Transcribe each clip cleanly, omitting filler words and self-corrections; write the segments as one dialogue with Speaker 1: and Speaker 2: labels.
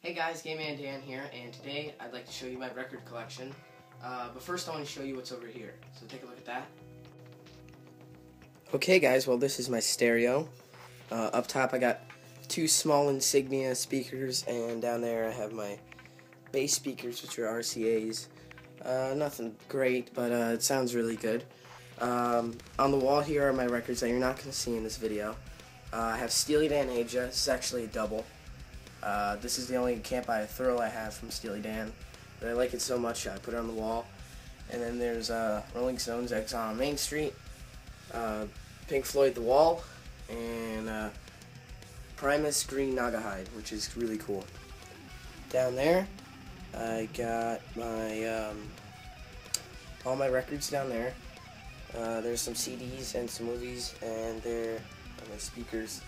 Speaker 1: Hey guys, Game Man Dan here, and today I'd like to show you my record collection. But first I want to show you what's over here. So take a look at that. Okay guys, well this is my stereo. Up top I got two small Insignia speakers, and down there I have my bass speakers, which are RCAs. Nothing great, but it sounds really good. On the wall here are my records that you're not going to see in this video. I have Steely Dan Aja. This is actually a double. This is the only Can't Buy a Thrill I have from Steely Dan, but I like it so much I put it on the wall. And then there's Rolling Stones Exile on Main Street, Pink Floyd The Wall, and Primus Green Nagahide, which is really cool. Down there I got my all my records down there. There's some CDs and some movies, and there are my speakers.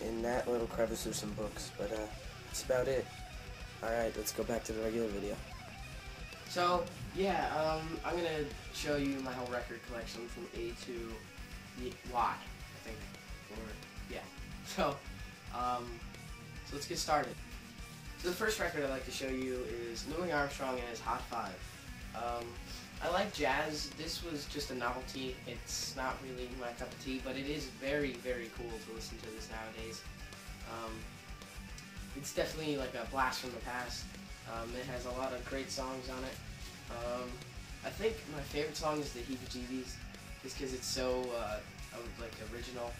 Speaker 1: In that little crevice are some books, but that's about it. Alright, let's go back to the regular video. So, yeah, I'm going to show you my whole record collection from A to Y, I think. Or, yeah. So let's get started. So the first record I'd like to show you is Louis Armstrong and his Hot Five. I like jazz. This was just a novelty. It's not really my cup of tea, but it is very, very cool to listen to this nowadays. It's definitely like a blast from the past. It has a lot of great songs on it. I think my favorite song is the Heebie-Jeebies, just because it's so like original,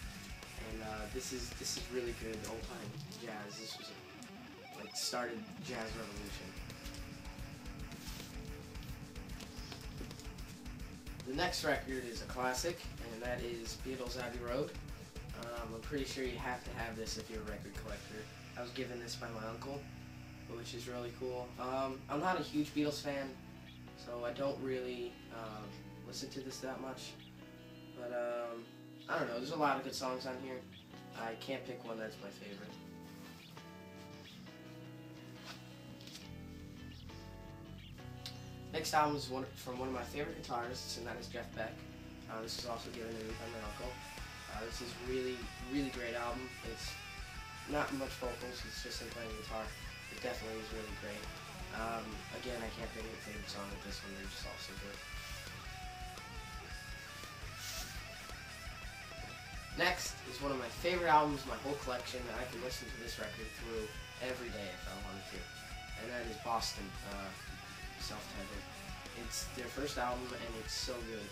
Speaker 1: and this is really good old time jazz. This was like started the jazz revolution. The next record is a classic, and that is Beatles' Abbey Road. I'm pretty sure you have to have this if you're a record collector. I was given this by my uncle, which is really cool. I'm not a huge Beatles fan, so I don't really listen to this that much. But I don't know, there's a lot of good songs on here. I can't pick one that's my favorite. Next album is from one of my favorite guitarists, and that is Jeff Beck. This is also given to me by my uncle. This is really, really great album. It's not much vocals, it's just him playing guitar. It definitely is really great. Again, I can't pick a favorite song with this one, they're just all so good. Next is one of my favorite albums in my whole collection, and I can listen to this record through every day if I wanted to. And that is Boston. Self-titled. It's their first album, and it's so good.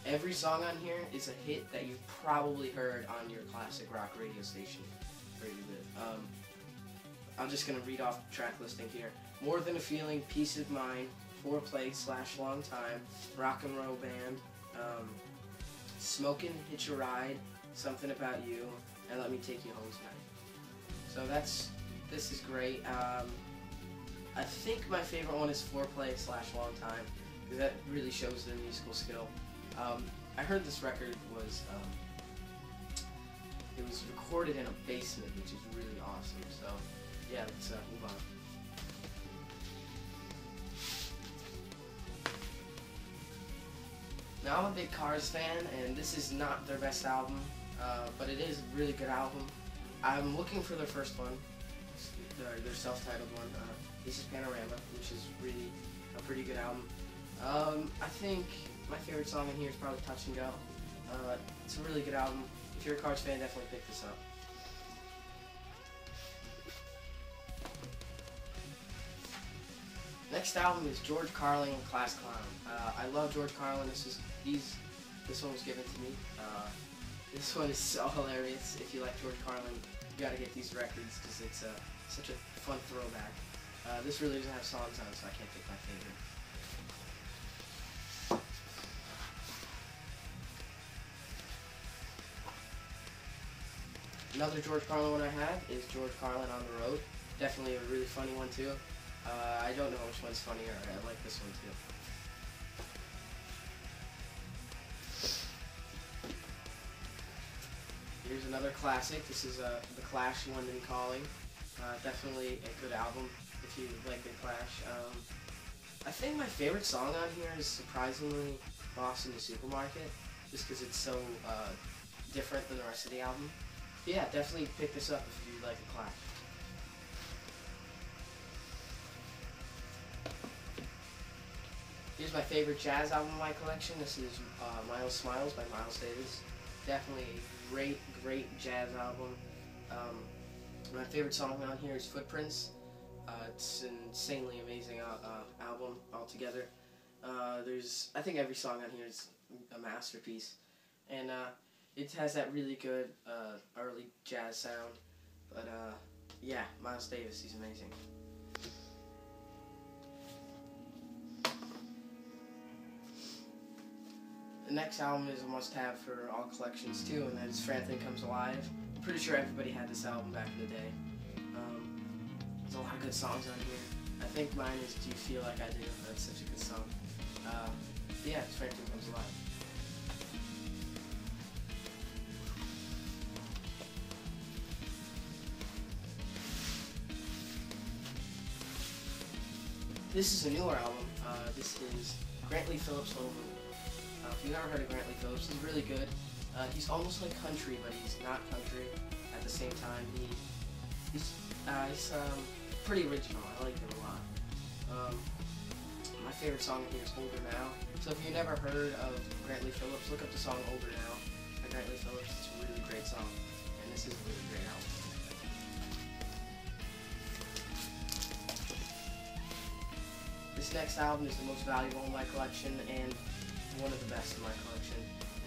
Speaker 1: Every song on here is a hit that you've probably heard on your classic rock radio station where you live. I'm just going to read off the track listing here. More Than a Feeling, Peace of Mind, Foreplay / Long Time, Rock and Roll Band, Smokin', Hitch a Ride, Something About You, and Let Me Take You Home Tonight. So this is great. I think my favorite one is Foreplay / Long Time, because that really shows their musical skill. I heard this record was it was recorded in a basement, which is really awesome. So yeah, let's move on. Now I'm a big Cars fan, and this is not their best album, but it is a really good album. I'm looking for their first one, their self-titled one. This is Panorama, which is really a pretty good album. I think my favorite song in here is probably Touch and Go. It's a really good album. If you're a Cars fan, definitely pick this up. Next album is George Carlin and Class Clown. I love George Carlin. This one was given to me. This one is so hilarious. If you like George Carlin, you gotta get these records because it's such a fun throwback. This really doesn't have songs on it, so I can't pick my favorite. Another George Carlin one I have is George Carlin on the Road. Definitely a really funny one too. I don't know which one's funnier. I like this one too. Here's another classic. This is The Clash, London Calling. Definitely a good album if you like The Clash. I think my favorite song on here is surprisingly Boston the Supermarket, just because it's so different than the rest of the album. Yeah, definitely pick this up if you like The Clash. Here's my favorite jazz album in my collection. This is Miles Smiles by Miles Davis. Definitely a great, great jazz album. My favorite song on here is Footprints. It's an insanely amazing album altogether. I think every song on here is a masterpiece. And it has that really good early jazz sound. But yeah, Miles Davis, he's amazing. The next album is a must-have for all collections too, and that is Franklin Comes Alive. I'm pretty sure everybody had this album back in the day. There's a lot of good songs on here. I think mine is Do You Feel Like I Do? That's such a good song. Yeah, it's Franklin Comes Alive. This is a newer album. This is Grantley Phillips Home Rule. If you've never heard of Grantley Phillips, he's really good. He's almost like country, but he's not country at the same time. He's pretty original. I like him a lot. My favorite song here is Older Now. So if you've never heard of Grantley Phillips, look up the song Older Now by Grantley Phillips. It's a really great song, and this is a really great album. This next album is the most valuable in my collection and one of the best in my collection,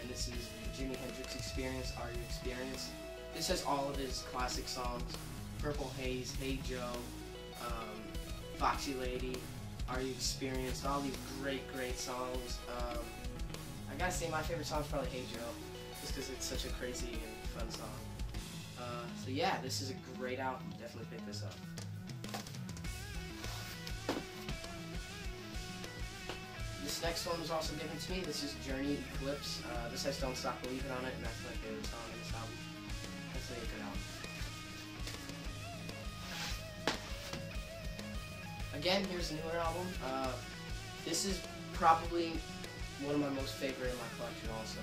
Speaker 1: and this is Jimi Hendrix Experience, Are You Experienced? This has all of his classic songs: Purple Haze, Hey Joe, Foxy Lady, Are You Experienced? All these great, great songs. I gotta say my favorite song is probably Hey Joe, just because it's such a crazy and fun song. So yeah, this is a great album. Definitely pick this up. This next one was also given to me. This is Journey Eclipse. This has Don't Stop Believin' on it, and that's my favorite song in this album. That's a good album. Again, here's a newer album. This is probably one of my most favorite in my collection also.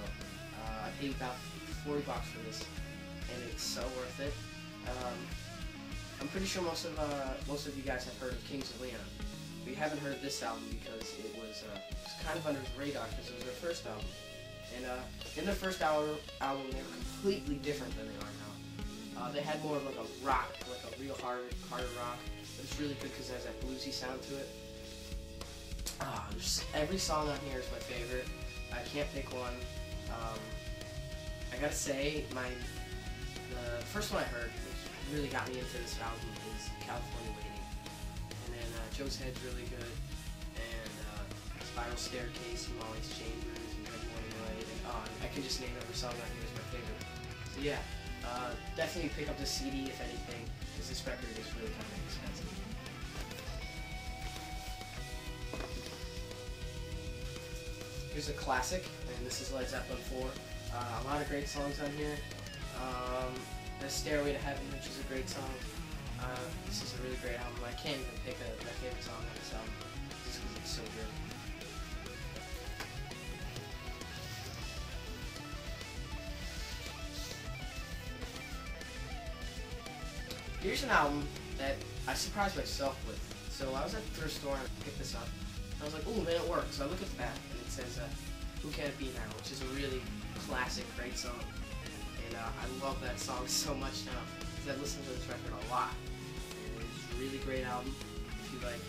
Speaker 1: I paid about $40 for this, and it's so worth it. I'm pretty sure most of you guys have heard of Kings of Leon. We haven't heard this album because it was kind of under the radar because it was their first album. And in their first album, they were completely different than they are now. They had more of like a rock, like a real harder rock. But it's really good because it has that bluesy sound to it. Every song on here is my favorite. I can't pick one. I gotta say, the first one I heard, which really got me into this album, is California Waiting. And then Joe's Head's really good, and Spiral Staircase, and Molly's Chambers, and Red Morning Light, and I can just name every song on here as my favorite. So yeah, definitely pick up the CD if anything, because this record is really kind of expensive. Here's a classic, and this is Led Zeppelin 4. A lot of great songs on here. The Stairway to Heaven, which is a great song. This is a really great album. I can't even pick my favorite song on this album just because it's so good. Here's an album that I surprised myself with. So I was at the thrift store and I picked this up. And I was like, ooh, man, it works. So I look at the back and it says, Who Can It Be Now, which is a really classic, great song. And I love that song so much now because I've listened to this record a lot. And it's a really great album if you like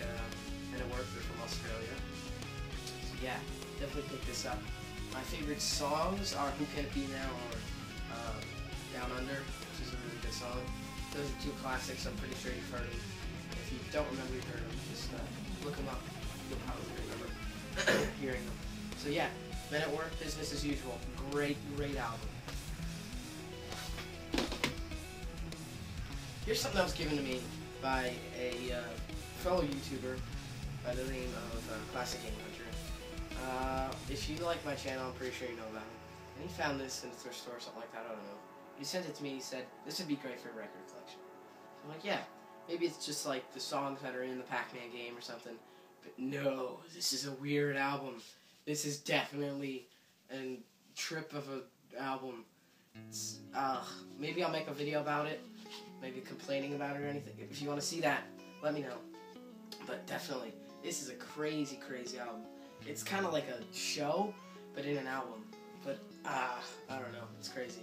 Speaker 1: Men at Work. They're from Australia. So yeah, definitely pick this up. My favorite songs are Who Can It Be Now or Down Under, which is a really good song. Those are two classics. I'm pretty sure you've heard them. If you don't remember you've heard them, just look them up. You'll probably remember hearing them. So yeah, Men at Work, Business as Usual. Great, great album. Here's something that was given to me by a fellow YouTuber by the name of Classic Game Hunter. If you like my channel, I'm pretty sure you know about him. And he found this in the thrift store or something like that, I don't know. He sent it to me, he said, this would be great for a record collection. So I'm like, yeah, maybe it's just like the songs that are in the Pac-Man game or something. But no, this is a weird album. This is definitely a trip of an album. It's, maybe I'll make a video about it, maybe complaining about it or anything. If you want to see that, let me know. But definitely, this is a crazy, crazy album. it's kind of like a show, but in an album. But I don't know, it's crazy.